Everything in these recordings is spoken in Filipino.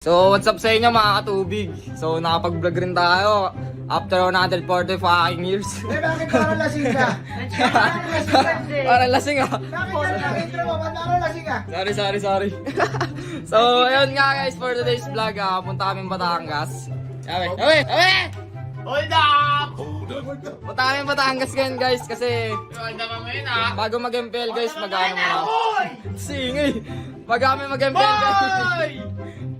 So what's up sa inyo mga katubig? So nakapag-vlog rin tayo after 140 fucking years. Bakit parang lasing ka? Parang lasing ka, Jay. Parang lasing ah. Bakit nakintro mo? Ba't parang lasing ka? Sorry. So ayun nga guys, for today's vlog, punta kami Batangas. Awe! Hold up! Punta kami Batangas ngayon guys kasi Hold up ngayon bago mag-MPL guys, mag-ano muna. Singay! Bago kami mag-MPL guys.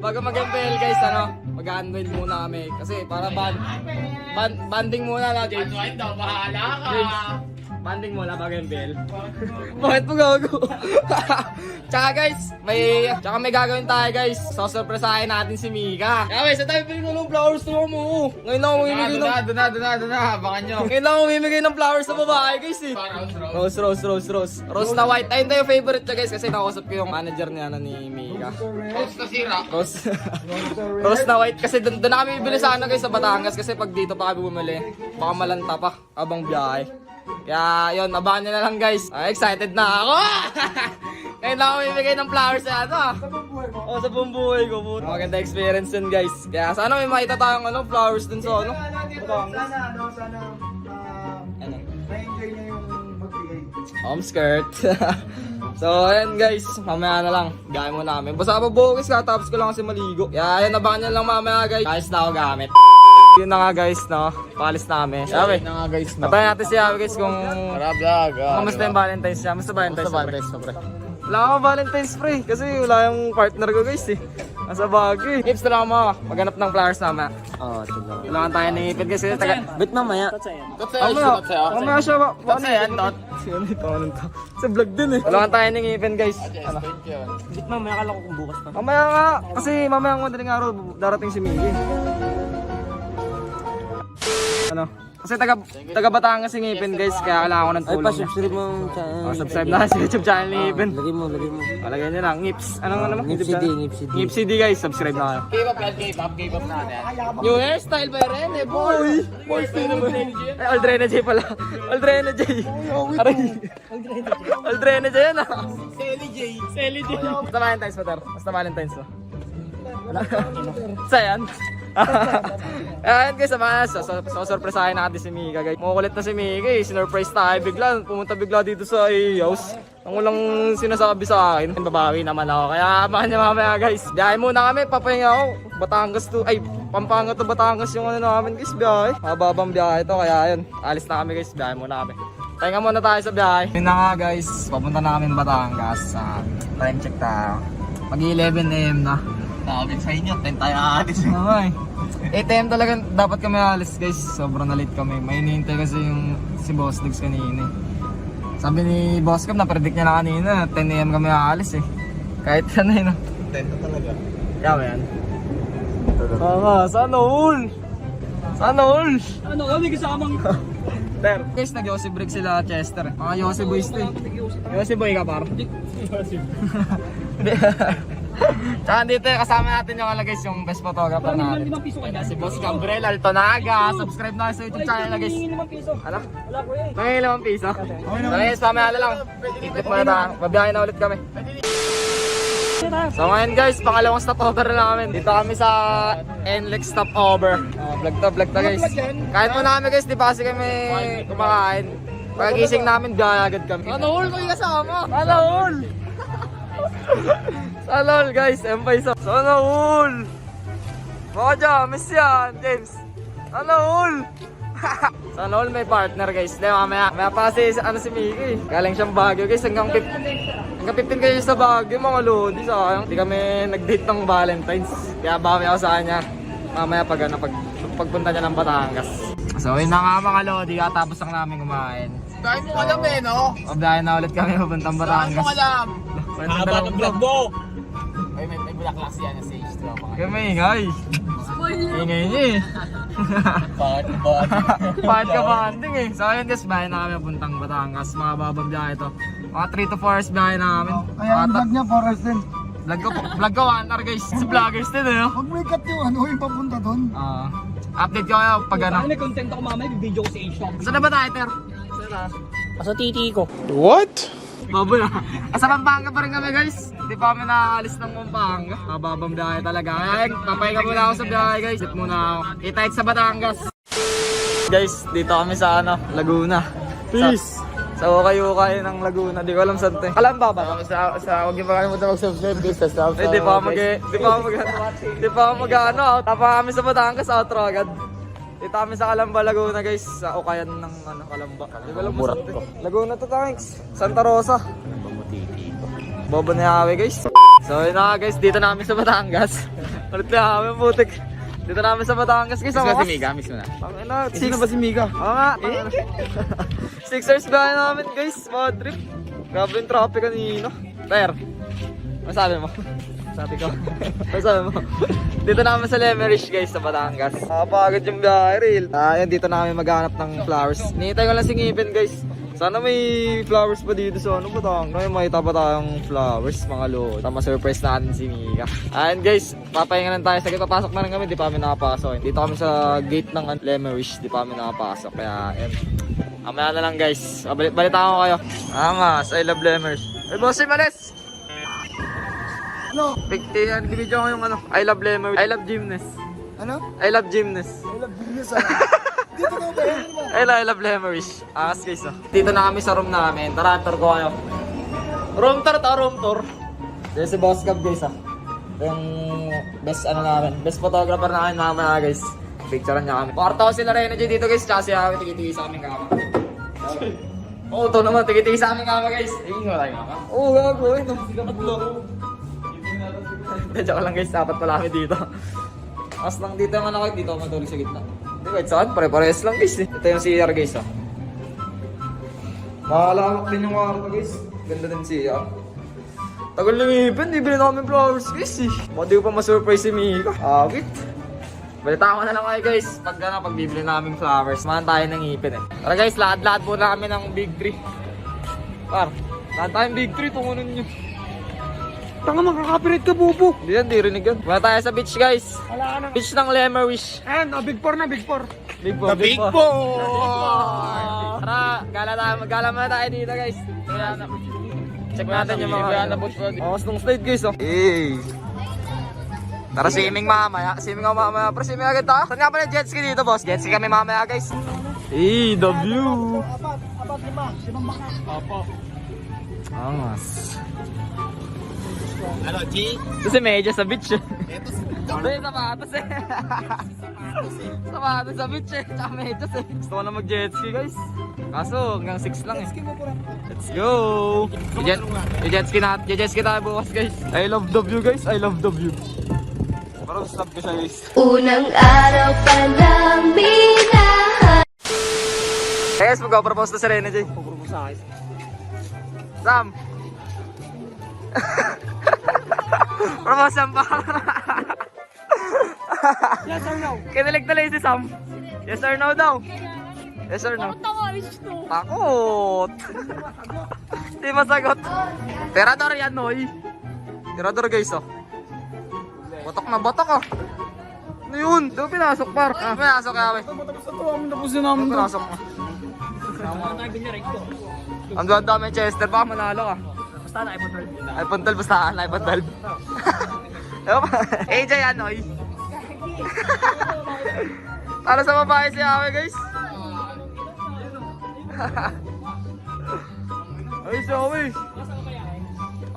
Bago mag-MPL guys, mag-unwind muna kami. Kasi para banding muna na, James. Unwind daw, bahala ka! James, banding muna bago MPL. Bakit mo gago? Tsaka guys, may gagawin tayo guys. Sosurpresahin natin si Mika. Kaya guys, sa tayo pili ko ng flowers to mo. Ngayon ako mamimigay ng... Doon na, abangan nyo. Ngayon ako mamimigay ng flowers sa babae guys eh. Rose. Rose na white. Ayun tayo favorite niya guys kasi nakausap ko yung manager niya ni Mika. Post na sira. Rose na white kasi doon na kami bibili sana guys sa Batangas kasi pag dito pa kami bumili baka malanta pa abang biyahe. Kaya yun, abangan nyo na lang guys. Excited na ako! Ngayon lang ako bibigay ng flowers sa sa buong buhay ko. Maganda experience yun guys. Kaya sana may makita tayong flowers dun sa Sana na-enjoy niya yung magbigay. home skirt. So ayan guys, mamaya na lang. Gaya muna kami. Basta bubuhos ka, tapos ko lang kasi maligo. Kaya ayan, abangan nyo lang mamaya guys. Ayos na ako gamit. Yun na nga guys, palis namin. Yabe, Na nga guys, tabayan natin si Yabe guys kung Para vlog. kamusta yung Valentine's niya. Kamusta Valentine's? Sobre. Wala akong Valentine's pre, kasi wala yung partner ko guys eh. Nasa Baguio eh. Gips na lang mo, maghanap ng flowers naman. Oo, tignan. Kailangan tayo ng ipin kasi taga... Bit mamaya. Mamaya siya ba? Tatsa yan, tot. Sa vlog din eh. Kailangan tayo ng ipin guys. Bit mamaya, kala ko kung bukas pa. Mamaya nga, kasi mamaya ang madaling araw darating si Miggy. Kasi taga Batangas yung Ipin guys, kaya kailangan ko ng tulong. Pa-subscribe mo yung channel. Subscribe na sa YouTube channel ni Ipin. Lagay mo. Palagay nyo lang, Ngips. Anong Ngips YouTube CD, channel? Ngips CD. Ngips CD guys, subscribe na kayo. K-pop natin. New hairstyle ba rin eh, boy? Aldrena J pala. Aldrena J. Aray. Aldrena J yan ah. Selly J. Basta Valentine's pa, Tar. Basta Valentine's to. Sayan. Ayan guys, sorpresahin natin si Mika guys. Mukulit na si Mika eh, sinurprise tayo bigla. Pumunta bigla dito sa house. Ang walang sinasabi sa akin. Babawi naman ako, kaya abangan niya mamaya guys. Biyahe muna kami, papahinga ako. Batangas to, Pampanga to Batangas yung namin guys, biyahe. Mababang biyahe to, kaya yun. Alis na kami guys, biyahe muna kami. Pahinga muna tayo sa biyahe. Yun na nga guys, papunta na kami Batangas. Time check tayo. Mag-11 AM na. Tawagin sa inyo, 10 tayo aalis. Okay. 8 AM talaga dapat kami alis guys. Sobrang na late kami. May hinihintay kasi yung si Boss Diggs kanina. Sabi ni Boss Cam, na-predict niya na kanina 10 AM kami aalis eh. Kahit ano yun. 10 na talaga. Kaya ba yan? Sana all! Ano kami kasamang? Pero guys, nag-Yossi break sila Chester. Mga Yossi boys to eh. Yossi boy ka par? Tsaka dito kasama natin yung guys, yung best photographer natin. Si Boss Gabriel Altonaga. Subscribe na kayo sa YouTube channel na guys. Ala? May 5 piso? Okay guys, mamaya na lang. Ikot muna tayo. Mabiyahe na ulit kami. So ngayon guys, pangalawang stopover na namin. Dito kami sa NLEX stopover. Vlog to guys. Kahit muna kami guys, di pa kasi kami kumakain. Pagkagising namin, gagad kami. Sana all kayo kasama! Sana all! Sana all guys, M5 Sana all! Baka James yan, James. Sana all! Sana all may partner guys. Di mamaya pa kasi si Mickey. Galing siyang Baguio guys, hanggang 15 kayo sa Baguio mga lodi. Sayang, di kami nag-date ng Valentine's. Kaya bawi ako sa kanya. Mamaya pagpunta niya ng Batangas. So yun na nga mga lodi, katapos lang namin kumain. Dahil mo alam no? Pabiyahe na ulit kami papuntang Batangas. alam? Haba ng vlog mo! May bulaklak siya na stage 2. Kaya maingay. Ingay niya eh. Bakit ka banding eh. So ayun guys, biyahe na kami papuntang Batangas. Mga babang biyahe ito. Mga 3 to 4 hours biyahe namin. Kaya ang vlog niya, 4 hours din. Vlog ko 1 hour guys. Sa vloggers din eh. Huwag may cut yung papunta doon. Update ko kayo pag ano. May content ako mamaya, bibidyo ko sa H-Shop. Saan na ba tayo, Ter? Sa titi ko. What? Babo na. Sa Pampanga pa rin kami guys. Hindi pa kami nakaalis ng Pampanga. Mababang biyahe talaga. Ayun, papahinga muna ako sa biyahe guys. Sit muna ako. Itahit sa Batangas. Guys, dito kami sa Laguna. Peace! Sa ukay-ukay ng Laguna. Di ko alam saan ito. Alam ba ba? Huwag niyo pa kalimutan mag-subscribe guys. Di pa ako mag-ano. Tapa kami sa Batangas, outro agad. Dito kami sa Calamba, Laguna guys. Sa ukayan ng Calamba. Di ko alam mo saan ito. Laguna to thanks. Santa Rosa. Bobo na yawe guys. So yun na guys, dito namin sa Batangas. Ulit na yawe, putik. Dito namin sa Batangas guys. Miss mo si Miga, miss mo na. Sino ba si Miga? Oo nga. 6 hours biyahe namin guys, mga trip. Grabe yung traffic kanina. Per, masabi mo? Sabi ko. Masabi mo? Dito namin sa Lemerish guys, sa Batangas. Nakapagod yung biyahe, real. Ayun, dito namin maghanap ng flowers. Hinihintay ko lang si Ngipin guys. Sana may flowers pa dito sa Batangas. May makita pa tayong flowers, mga lord. Ma-surprise natin si Mika. Ayun guys, papahinga lang tayo. Sige, papasok na rin kami, di pa kami nakapasok. Dito kami sa gate ng Lemerish, di pa kami nakapasok. Kaya, ayun. Amaya na lang guys. Balitaan ko kayo. Angas, I love Lemerish. Hey, boss, Males! Ano? Video ko yung I love Lemerish. I love Gymnast. Ano? I love Gymnast. I love business ah. Dito ka ba yun mo? I love Lemerish. Angas guys Dito na kami sa room namin. Tara, tour ko kayo. Room tour. Dito si Boss Gab guys Ito yung best namin. Best photographer namin guys. Picturean niya kami. Kwarto ko sila Renegade dito guys. Tsaka siya tigi-tigi sa aming kama. Oo, ito naman. Tigi-tigi sa aming kama guys. Tingin wala yung mama. Oo, gagawin. Tatlo. Joke lang guys. Dapat pala kami dito. As lang dito yung ako. Dito ako matulog sa gitna. Hindi kahit saan. Pare-pares lang guys Ito yung CR guys Makalawak din yung kwarto guys. Ganda din CR. Tagal lumipin. Di bilhin namin flowers guys Baka di ko pa ma-surprise si Mika. Agit. Balita ko na lang kayo guys, pag bibili namin flowers, samahan tayo ng ipin Tara guys, lahat po na kami ng Big 3. Par, lahat tayong Big 3, tungunan nyo. Tanga makaka-copyright ka, bubo. Hindi yan, di rinig yan. Wala tayo sa beach guys. Wala na. Beach ng Lemerish. Ayan, Big 4 na, Big 4. Big 4. Tara, gala muna tayo dito guys. Check natin yung mga Awas ng slide guys Hey. Tara, swimming mamaya. Pero swimming agad tayo. Saan nga pala jet ski dito, boss? Jet ski kami mamaya, guys. Hey, the view. Apat, 5. 5 baka. Opo. Angas. Ano, G? Ito si Medya sa beach Ito si May sapatos Sapatos sa beach Tsaka Medyas Gusto ko na mag jet ski, guys. Kaso, hanggang 6 lang Let's go. I-jet ski tayo bukas, guys. I love the view, guys. I love the view. Parang stop ko siya guys. Unang araw pa lang minahan. Guys, mag-propose na si Rene J. Pupropose sa akin. Sam! Propose Sam pa. Yes or no? Kinilig tuloy si Sam. Yes or no daw? Yes or no? Takot! Di masagot. Tirador yan, Noy. Tirador guys Batok na batok Ano yun? Doon pinasok par. Pinasok kaya we. Tapos na namin Pinasok mo. Ang dami Chester, baka manalo ka. Basta na, iPhone 12. iPhone 12 basta iPhone 12. AJ Anoy. Para sa babae si Awe guys. Ay si Awe.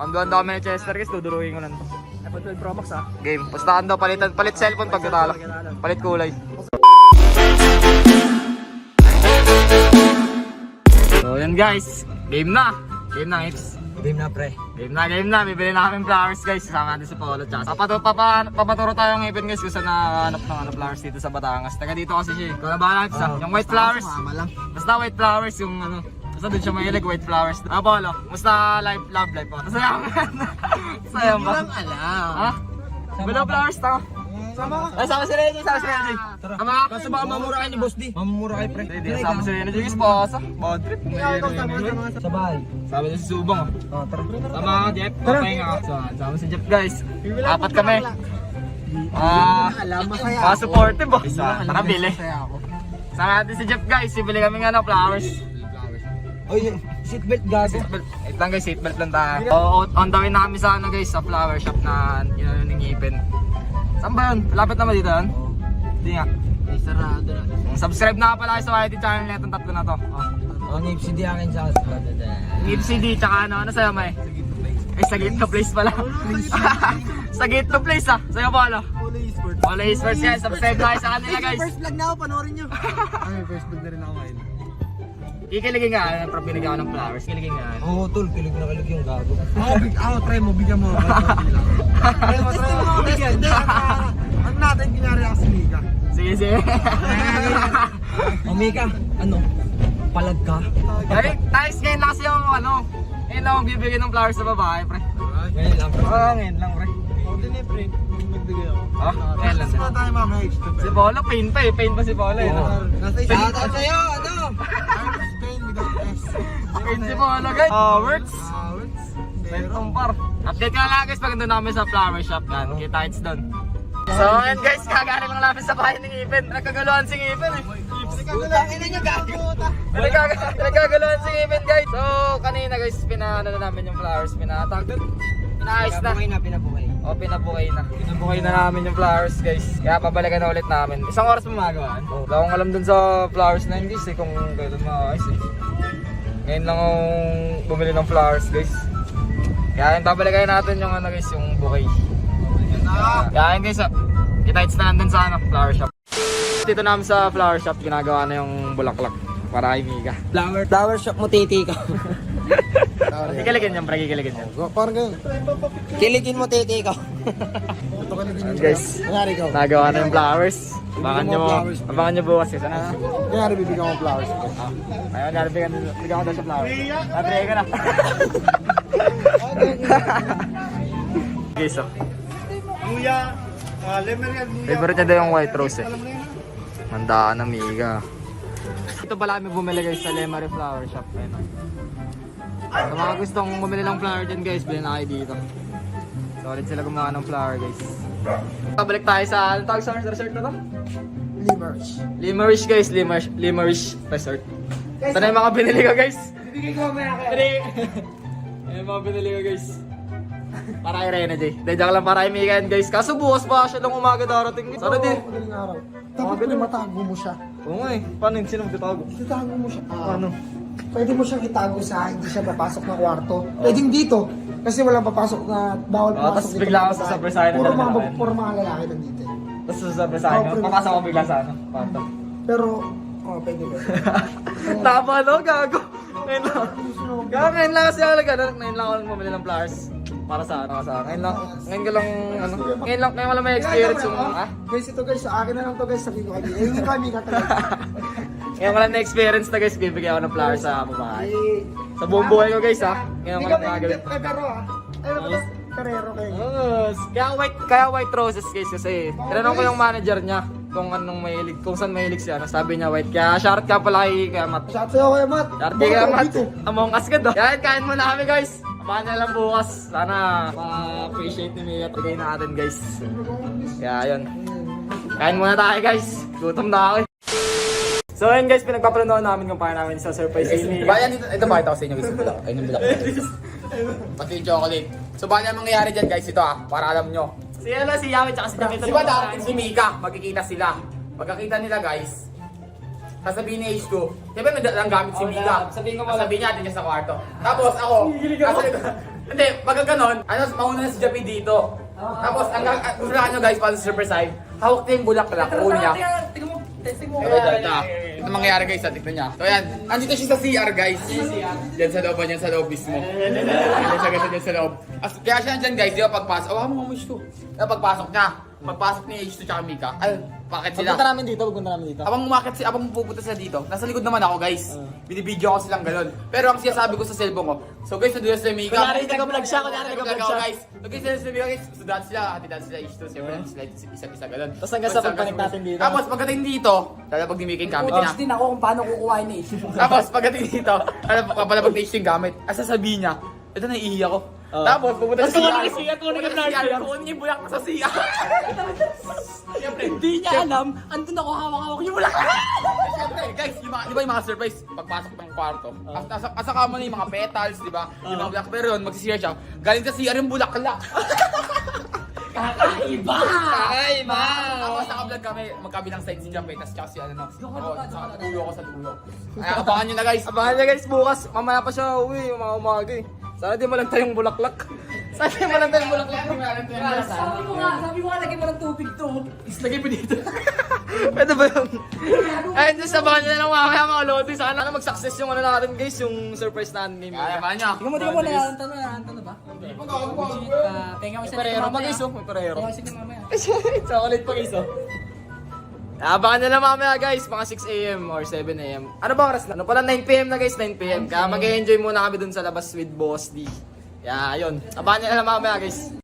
Ang dami Chester guys, duduruhin ko lang to. iPhone 12 Pro Max Game. Bastahan daw palit cellphone pag natalo. Palit kulay. So yan guys, game na Ips. Game na, pre. Game na, bibili namin flowers guys. Kasama natin si Polo Chas. Papaturo tayo ng ipin guys kung saan nahanap ng flowers dito sa Batangas. Taga dito kasi siya. Kung nabahala Ips yung white flowers. Basta white flowers yung basta doon siya mahilig, white flowers. Polo, basta love life po. Masaya ka. Masaya ba? Hindi lang alam. Ha? Below flowers to. Sama ka. Ay, sama si Renny, Tara. Ama. Kaso baka mamura kayo ni Boss D. Mamura kayo, pre. Hindi, sama si Renny. Guys, pasa. Bad trip. Sabay. Sabi niya si Subong Tara. Sama ka, Jeff. Papahinga ka. Sama si Jeff, guys. Apat kami. Supportive ba? Tara, bili. Sama natin si Jeff, guys. Bili kami nga ng flowers. Oy, Seatbelt gago. Seatbelt. Wait lang guys, seatbelt lang tayo. On the way na kami sa ano guys, sa flower shop na yun yung ngipin. Saan ba yun? Lapit naman dito yun? Hindi nga. Ay, sarado na. Subscribe na pala kayo sa YT channel na itong tatlo na to. Oh, Nipsey di akin sa Nipsey D, tsaka ano sa'yo may? Eh, sa Gate to Place pala. Sa Gate to Place ah. Sa'yo po ano? Wala Esports guys, subscribe na kayo sa kanila guys. First vlog na ako, panoorin nyo. Ay, first vlog na rin ako ngayon. Kikiligin nga, pero binigyan ko ng flowers. Kiligin nga. Oo, tol, kilig na kilig yung gago. Ako, try mo, bigyan mo. Try mo, bigyan. Hindi, ang natin, kinyari ako si Mika. Sige, sige. Oh, Mika, ano? Palag ka? Ay, guys, ngayon lang kasi yung ano. Ngayon lang akong bibigyan ng flowers sa babae, pre. Ngayon lang, bro. Oo, ngayon lang, pre. Hindi na, pre. Magbigay ako. Ah, ngayon lang. Sino tayo mamaya H2? Si Polo, pain pa eh. Pain pa si Polo eh. no? Nasa isa. Shoutout sa'yo, ano? Spain without S. Pain si Polo, guys. Works. Pentong par. Update ka na lang guys pag nandun namin sa flower shop yan. Kita-hits doon. So, and guys, kagaling lang namin sa bahay ng Ngipin. Nagkagaluhan si Ngipin eh. Utangin na nyo, gago. Nagkagaluhan si Ngipin guys. So, kanina guys, pinano na namin yung flowers. Pinatag doon. Pinaayos na. Pinabukay. O, pinabukay na. Pinabukay na namin yung flowers guys. Kaya pabalikan na ulit namin. Isang oras mo magawaan. Wala akong alam dun sa flowers na yun guys eh. Kung kailan maayos eh. Ngayon lang akong bumili ng flowers guys. Kaya yung babalikan natin yung ano guys, yung bouquet. Kaya yun guys, kita-hits na nandun sa ano, flower shop. Dito namin sa flower shop, ginagawa na yung bulaklak para kay Mika. Flower shop mo, titi ka. Kikiligin yan, pre, kikiligin yan. Parang ganun. Kiligin mo, titi ka. Ayan guys, Kanyari ikaw. nagawa na yung flowers. Abangan nyo bukas kasi ano. Kanyari bibigyan ko flowers. Ayun, bigyan ko daw siya flowers. Natrigay ka na. Guys, oh. Kuya, lemon. Favorite niya daw yung white rose eh. Handaan na Mika. Ito pala kami bumili guys sa Lemery Flower Shop. Ayun. Sa mga gustong bumili ng flower dyan guys, bilhin na kayo dito. Solid sila gumawa ng flower guys. Pabalik tayo sa, anong tawag sa resort na to? Limerish. Limerish guys, Limerish Resort. Ito na yung mga binili ko guys. Bibigyan ko mamaya kayo. Pwede. Ayan yung mga binili ko guys. Para kay Rene J. Dahil dyan lang para kay Mika yan guys. Kaso bukas pa siya lang umaga darating. Sana din. Madaling araw. Dapat pwede matago mo siya. Oo nga eh. Paano yun? Sino magtatago? Itatago mo siya. Ano? Pwede mo siyang itago sa hindi siya papasok ng kwarto. Pwedeng dito. Kasi walang papasok na bawal papasok Tapos bigla ako sa surprise sa akin. Puro mga lalaki nandito. Tapos sasabi sa akin, papasok ko bigla sa ano. Kwarto. Pero, pwede ba? Tama no, gago. Ngayon lang. Gago, ngayon lang kasi ako ngayon lang ako bumili ng flowers. Para sa ano, sa ngayon lang. Ngayon ko lang, ano. Ngayon wala may experience yung, ha? Guys, ito guys, sa akin na lang to guys, sabi ko kayo. Yung kami katalaga. Ngayon wala na experience na guys, bibigyan ako ng flowers sa babae. Sa buong buhay ko guys ha. Ngayon ko lang nagagawin. Pero karero kayo. Kaya white roses guys kasi tinanong ko yung manager niya kung anong mahilig, kung saan mahilig siya. Sabi niya white. Kaya shout ka pala kay Matt. Shout sa'yo kayo, Matt. Shout kay Matt. Among us ka daw. Yan, kain muna kami guys. Abangan na lang bukas. Sana ma-appreciate ni Mia. Tigay natin guys. Kaya yun. Kain muna tayo guys. Gutom na ako eh. So ayun guys, pinagpapalunawan namin kung paano namin sa surprise ni Diba yan, ito bakit ako sa inyo guys, bulak. Ayun yung bulak. Pati yung chocolate. So baka na mangyayari dyan guys, ito para alam nyo. si Yami tsaka si Jamita. Di ba darating si Mika, magkikita sila. Pagkakita nila guys, sasabihin ni H2, di ba may dalang gamit si Mika? sabihin ko Sasabihin niya atin niya sa kwarto. Tapos ako, hindi, pagka ganon, mauna na si Japi dito. Tapos, gusto nyo guys, para sa surprise side, hawak na yung bulaklak, kunin niya. Ito mangyayari guys, tignan niya. So yan, andito siya sa CR guys. Diyan sa loob, yan sa loob mismo. Diyan siya guys, diyan sa loob. Kaya siya nandyan guys, di ba pagpasok, mo mo H2. Pagpasok niya, pagpasok ni H2 tsaka Mika, bakit sila? Punta namin dito. Abang pupunta sila dito, nasa likod naman ako guys. Binibidyo ko silang galon. Pero ang sinasabi ko sa cellphone ko, so guys, nandun sila Mika. Kunyari nag-vlog siya, guys. So guys, nandun sila Mika guys, sudan sila, hatidan sila H2, siyempre sila isa-isa galon. Tapos hanggang sa pag-connect natin dito. Tapos pagdating dito, lalabag ni Mika yung gamit niya. din ako kung paano kukuhain ni H. Tapos pagdating dito, lalabag ni H2 yung gamit. Sasabihin niya, ito naiihi ako. Tapos pupunta sa Tunay CR. siya, tunay ka Pupunta sa na CR, siya. kukunin niya yung bulak sa CR. Hindi niya alam, andun ako hawak-hawak yung bulaklak. Siyempre, guys, di ba yung mga surprise, pagpasok ng kwarto, asaka mo na yung mga petals, di ba? Yung mga bulak, pero yun, magsisira siya, galing sa CR yung bulaklak. Kakaiba! Kakaiba! Tapos naka-vlog kami, magkabilang side si Jampay, tas tsaka si ano, sa dulo ko sa dulo. Kaya abangan nyo na guys. Abangan niya guys, bukas, mamaya pa siya uwi, yung mga umaga eh. Sana di mo lang tayong bulaklak. Sana di mo lang tayong bulaklak. Sabi ko nga, lagay mo ng tubig to. Lagay mo dito. Pwede ba yun? Ayun, just abangan niya na lang mamaya mga lodi. Sana mag-success yung ano natin guys, yung surprise natin ni Kaya Mika. abangan nyo. Tingnan mo, naranta na ba? Tenga ko May siya parero pa mamaya. guys, oh. May parero. Tenga ko siya mamaya. Chocolate pa guys, oh. Abangan nyo lang mamaya guys, mga 6 AM or 7 AM. Ano ba oras na? Ano pala, 9 PM na guys, 9 PM. Kaya mag-enjoy muna kami dun sa labas with Boss D. Kaya yun, abangan nyo lang mamaya guys.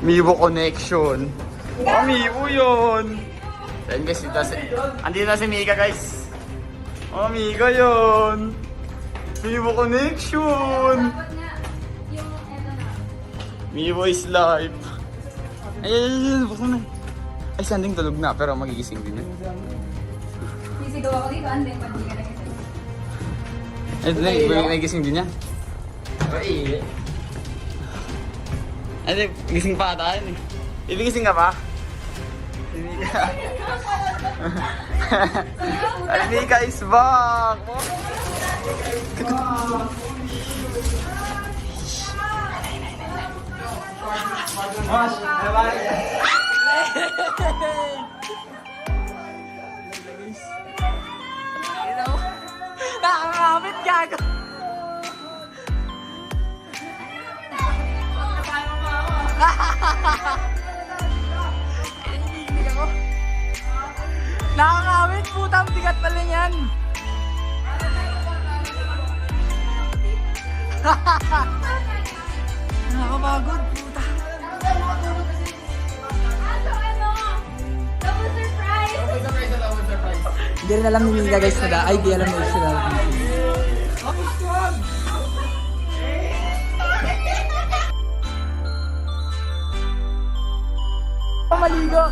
Mibo Connection. Oh, Mibo yun. Then guys, andito na si Mika guys. Oh, Mika yun. Mibo Connection. Mibo is life. Ay, buksan na. Ay, sanding tulog na, pero magigising din yun. Sisigaw ako dito, hindi pa di ka Ay, nagkasal. nagising din yan. Ay, ay, gising pa ata yun eh. Ibigising ka pa? Hindi ka. Ay, Mika is back! Nakakamit gago! Nakakamit, putang bigat pala niyan. Nakakapagod, puta. Double surprise! Hindi rin alam ni Mika guys na ay di alam na siya. Maligo.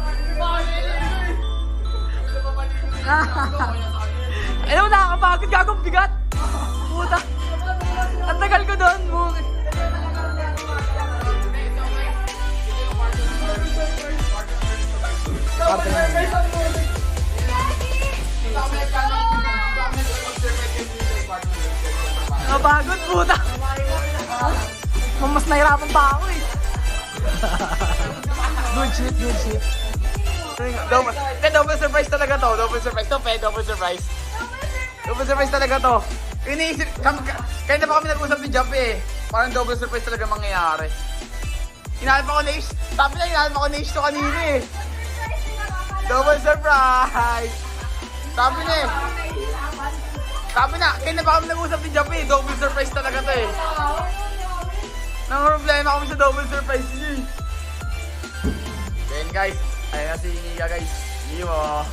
Ano mo, nakakapagod, gagong bigat. Puta. Ang tagal ko doon. Napagod, puta. Mas nahirapan pa ako eh. Good shit, good shit. Double surprise talaga to. Double surprise to, double surprise. Double surprise talaga to. Iniisip, kaya na pa kami nag-usap ni Jumpy eh. Parang double surprise talaga mangyayari. Hinahanap ako na Ish. Sabi na hinahanap ako na Ish to kanina eh. Double surprise! Sabi na eh. Sabi na, kaya na pa kami nag-usap ni Jumpy eh. Double surprise talaga to eh. Nang-problema kami sa double surprise niya eh. Then guys, ayun na si Mika guys. Hindi mo.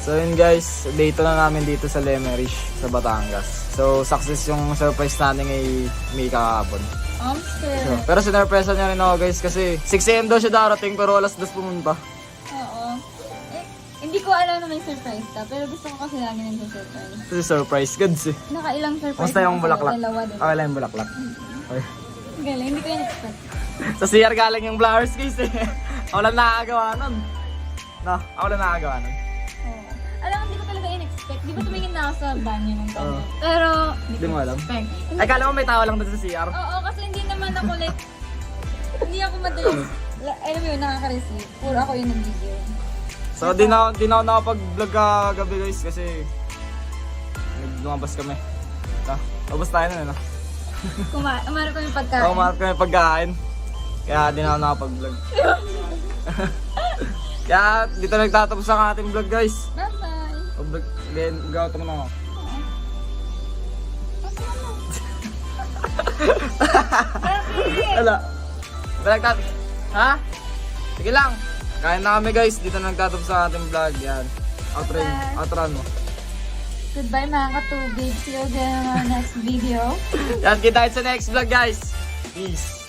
So yun guys, date na namin dito sa Lemerish, sa Batangas. So success yung surprise natin kay Mika kahapon. So, pero sinurpresa niya rin ako guys kasi 6 AM daw siya darating pero alas 2 pumunta. Oo. Eh, Hindi ko alam na may surprise ka, pero gusto ko kasi lagi nang surprise. Ito si surprise goods eh. Nakailang surprise. Kamusta yung na ako, bulaklak? Dalawa, diba? Okay lang yung bulaklak. Okay. Galing, hindi ko yung expect. Sa CR galing yung flowers guys eh. Ako lang nakakagawa nun. No, ako lang nakakagawa nun. Oo. Alam mo, hindi ko talaga in-expect. Di ba tumingin na ako sa banyo ng Oo. ganyan? Pero, Hindi mo alam. expect. Ay, kala mo may tao lang doon sa CR. Oo, kasi hindi naman ako like, hindi ako madalas, alam mo yun, nakaka-receive. Puro ako yung nag-video. So, di na ako nakapag-vlog kagabi guys kasi lumabas kami. Ito, ubos tayo nun ano. Umaro ko yung pagkain. Umarap kami pagkain. Kaya di na ako nakapag-vlog. Kaya dito nagtatapos ang ating vlog guys. Bye-bye. O vlog, then gawin mo na ako. Wala. Nagtatapos. Ha? Sige lang. Kain na kami guys. Dito nagtatapos ang ating vlog. Yan. Outro mo. Goodbye mga katubig. See you again on our next video. Yan, kita sa next vlog guys. Peace.